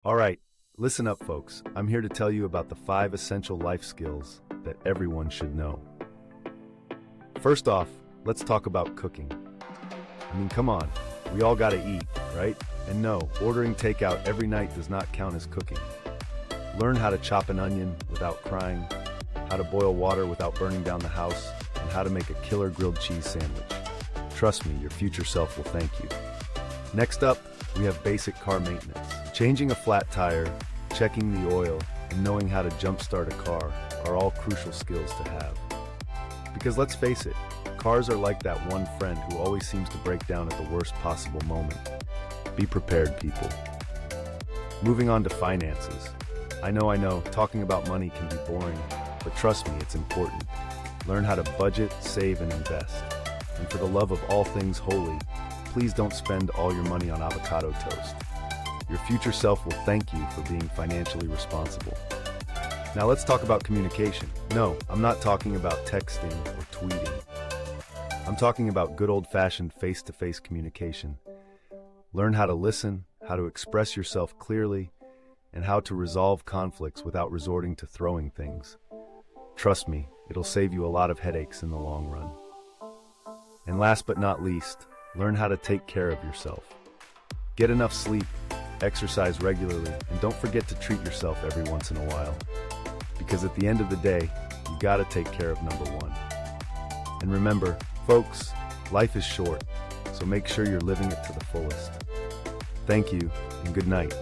All right, listen up, folks. I'm here to tell you about the 5 essential life skills that everyone should know. First off, let's talk about cooking. I mean, come on, we all gotta eat, right? And no, ordering takeout every night does not count as cooking. Learn how to chop an onion without crying, how to boil water without burning down the house, and how to make a killer grilled cheese sandwich. Trust me, your future self will thank you. Next up, we have basic car maintenance. Changing a flat tire, checking the oil, and knowing how to jumpstart a car are all crucial skills to have. Because let's face it, cars are like that one friend who always seems to break down at the worst possible moment. Be prepared, people. Moving on to finances. I know, talking about money can be boring, but trust me, it's important. Learn how to budget, save, and invest. And for the love of all things holy, please don't spend all your money on avocado toast. Your future self will thank you for being financially responsible. Now let's talk about communication. No, I'm not talking about texting or tweeting. I'm talking about good old-fashioned face-to-face communication. Learn how to listen, how to express yourself clearly, and how to resolve conflicts without resorting to throwing things. Trust me, it'll save you a lot of headaches in the long run. And last but not least, learn how to take care of yourself. Get enough sleep, exercise regularly, and don't forget to treat yourself every once in a while. Because at the end of the day, you gotta take care of number one. And remember, folks, life is short, so make sure you're living it to the fullest. Thank you, and good night.